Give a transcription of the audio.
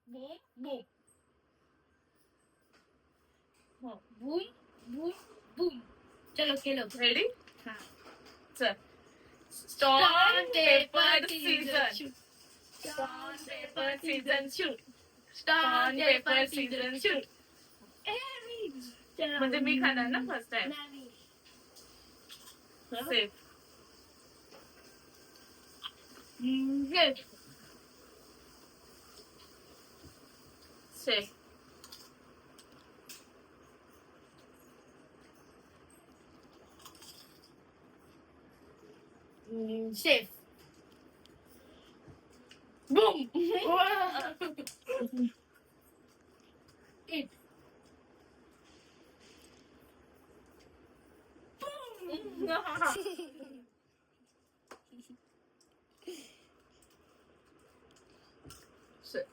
boom, boom. हो, boom, boom, boom. चलो खेलो. Ready हाँ. चल stone paper season stone paper season shoot stone paper season shoot म्हणजे मी खाणार ना first time safe Yes. Safe Safe. Boom! It. Shit.